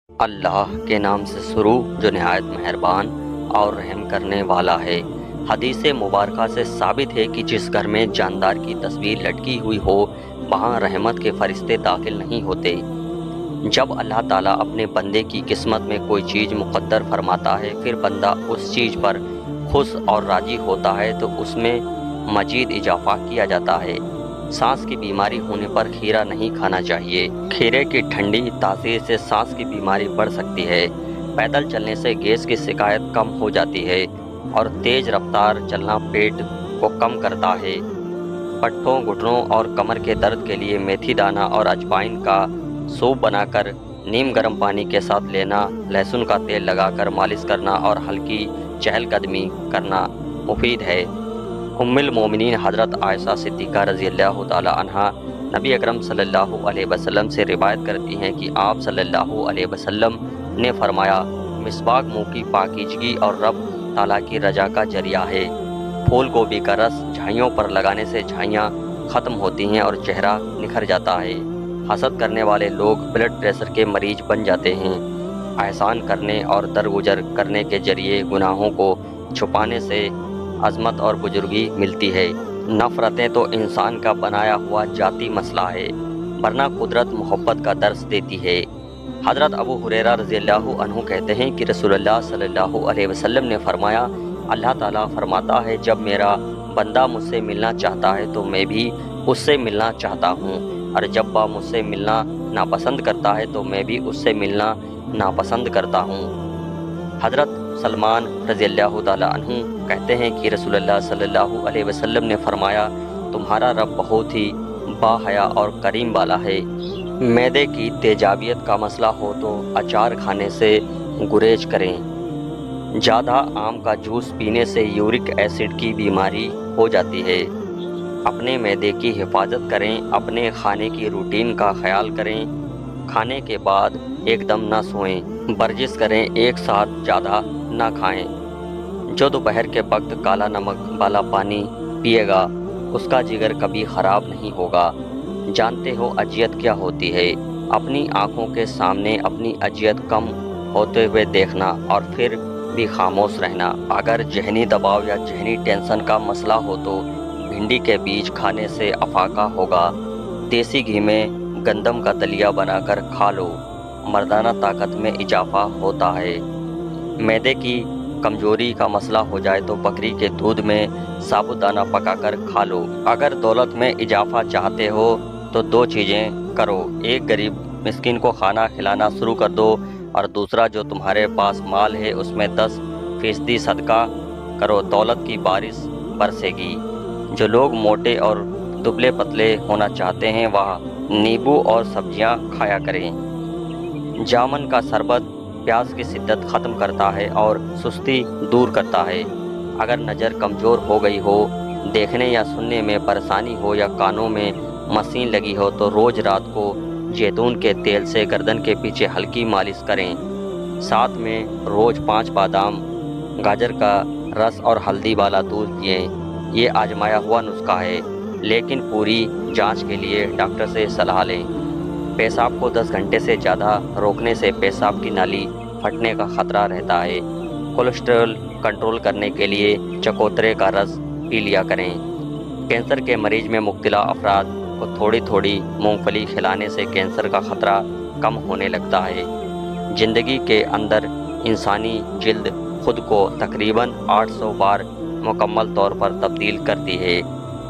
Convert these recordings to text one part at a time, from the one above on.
اللہ کے نام سے شروع جو نہایت مہربان اور رحم کرنے والا ہے۔ حدیث مبارکہ سے ثابت ہے کہ جس گھر میں جاندار کی تصویر لٹکی ہوئی ہو وہاں رحمت کے فرشتے داخل نہیں ہوتے۔ جب اللہ تعالیٰ اپنے بندے کی قسمت میں کوئی چیز مقدر فرماتا ہے پھر بندہ اس چیز پر خوش اور راضی ہوتا ہے تو اس میں مزید اضافہ کیا جاتا ہے۔ سانس کی بیماری ہونے پر کھیرا نہیں کھانا چاہیے۔ کھیرے کی ٹھنڈی تاثیر سے سانس کی بیماری بڑھ سکتی ہے۔ پیدل چلنے سے گیس کی شکایت کم ہو جاتی ہے اور تیز رفتار چلنا پیٹ کو کم کرتا ہے۔ پٹھوں، گھٹنوں اور کمر کے درد کے لیے میتھی دانہ اور اجوائن کا سوپ بنا کر نیم گرم پانی کے ساتھ لینا، لہسن کا تیل لگا کر مالش کرنا اور ہلکی چہل قدمی کرنا مفید ہے۔ ام المومنین حضرت عائشہ صدیقہ رضی اللہ تعالی عنہا نبی اکرم صلی اللہ علیہ وسلم سے روایت کرتی ہیں کہ آپ صلی اللہ علیہ وسلم نے فرمایا، مسواک منہ کی پاکیزگی اور رب تعالیٰ کی رضا کا ذریعہ ہے۔ پھول گوبھی کا رس جھائیوں پر لگانے سے جھائیاں ختم ہوتی ہیں اور چہرہ نکھر جاتا ہے۔ حسد کرنے والے لوگ بلڈ پریشر کے مریض بن جاتے ہیں۔ احسان کرنے اور درگزر کرنے کے ذریعے گناہوں کو چھپانے سے عظمت اور بزرگی ملتی ہے۔ نفرتیں تو انسان کا بنایا ہوا ذاتی مسئلہ ہے، ورنہ قدرت محبت کا درس دیتی ہے۔ حضرت ابو ہریرہ رضی اللہ عنہ کہتے ہیں کہ رسول اللہ صلی اللہ علیہ وسلم نے فرمایا، اللہ تعالیٰ فرماتا ہے جب میرا بندہ مجھ سے ملنا چاہتا ہے تو میں بھی اس سے ملنا چاہتا ہوں، اور جب وہ مجھ سے ملنا ناپسند کرتا ہے تو میں بھی اس سے ملنا ناپسند کرتا ہوں۔ حضرت سلمان رضی اللہ تعالیٰ عنہ کہتے ہیں کہ رسول اللہ صلی اللہ علیہ وسلم نے فرمایا، تمہارا رب بہت ہی باحیا اور کریم والا ہے۔ معدے کی تیزابیت کا مسئلہ ہو تو اچار کھانے سے گریز کریں۔ زیادہ آم کا جوس پینے سے یورک ایسڈ کی بیماری ہو جاتی ہے۔ اپنے معدے کی حفاظت کریں، اپنے کھانے کی روٹین کا خیال کریں۔ کھانے کے بعد ایک دم نہ سوئیں، ورزش کریں، ایک ساتھ زیادہ نہ کھائیں۔ جو دوپہر کے وقت کالا نمک والا پانی پیے گا اس کا جگر کبھی خراب نہیں ہوگا۔ جانتے ہو اذیت کیا ہوتی ہے؟ اپنی آنکھوں کے سامنے اپنی اذیت کم ہوتے ہوئے دیکھنا اور پھر بھی خاموش رہنا۔ اگر ذہنی دباؤ یا ذہنی ٹینشن کا مسئلہ ہو تو بھنڈی کے بیج کھانے سے افاقہ ہوگا۔ دیسی گھی میں گندم کا دلیا بنا کر کھا لو، مردانہ طاقت میں اضافہ ہوتا ہے۔ معدے کی کمزوری کا مسئلہ ہو جائے تو بکری کے دودھ میں ثابت دانہ پکا کر کھا لو۔ اگر دولت میں اضافہ چاہتے ہو تو دو چیزیں کرو، ایک غریب مسکین کو کھانا کھلانا شروع کر دو اور دوسرا جو تمہارے پاس مال ہے اس میں 10% صدقہ کرو، دولت کی بارش برسے گی۔ جو لوگ موٹے اور دبلے پتلے ہونا چاہتے ہیں وہ نیبو اور سبزیاں کھایا کریں۔ جامن کا شربت پیاس کی شدت ختم کرتا ہے اور سستی دور کرتا ہے۔ اگر نظر کمزور ہو گئی ہو، دیکھنے یا سننے میں پریشانی ہو یا کانوں میں مشین لگی ہو تو روز رات کو زیتون کے تیل سے گردن کے پیچھے ہلکی مالش کریں۔ ساتھ میں روز 5 بادام، گاجر کا رس اور ہلدی والا دودھ پئیں۔ یہ آزمایا ہوا نسخہ ہے، لیکن پوری جانچ کے لیے ڈاکٹر سے صلاح لیں۔ پیشاب کو 10 گھنٹے سے زیادہ روکنے سے پیشاب کی نالی پھٹنے کا خطرہ رہتا ہے۔ کولیسٹرول کنٹرول کرنے کے لیے چکوترے کا رس پی لیا کریں۔ کینسر کے مریض میں مبتلا افراد کو تھوڑی تھوڑی مونگ پھلی کھلانے سے کینسر کا خطرہ کم ہونے لگتا ہے۔ زندگی کے اندر انسانی جلد خود کو تقریباً 800 بار مکمل طور پر تبدیل کرتی ہے۔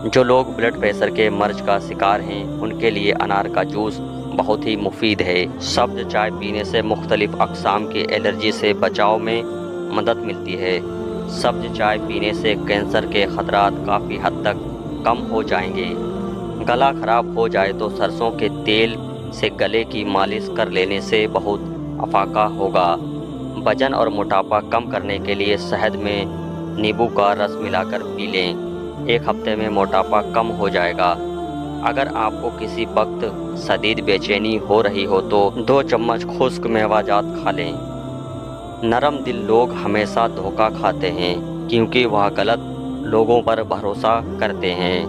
جو لوگ بلڈ پریشر کے مرض کا شکار ہیں ان کے لیے انار کا جوس بہت ہی مفید ہے۔ سبز چائے پینے سے مختلف اقسام کی الرجی سے بچاؤ میں مدد ملتی ہے۔ سبز چائے پینے سے کینسر کے خطرات کافی حد تک کم ہو جائیں گے۔ گلا خراب ہو جائے تو سرسوں کے تیل سے گلے کی مالش کر لینے سے بہت افاقہ ہوگا۔ وزن اور موٹاپا کم کرنے کے لیے شہد میں نیبو کا رس ملا کر پی لیں، 1 ہفتے میں موٹاپا کم ہو جائے گا۔ اگر آپ کو کسی وقت شدید بے چینی ہو رہی ہو تو 2 چمچ خشک میوہ جات کھا لیں۔ نرم دل لوگ ہمیشہ دھوکہ کھاتے ہیں کیونکہ وہ غلط لوگوں پر بھروسہ کرتے ہیں۔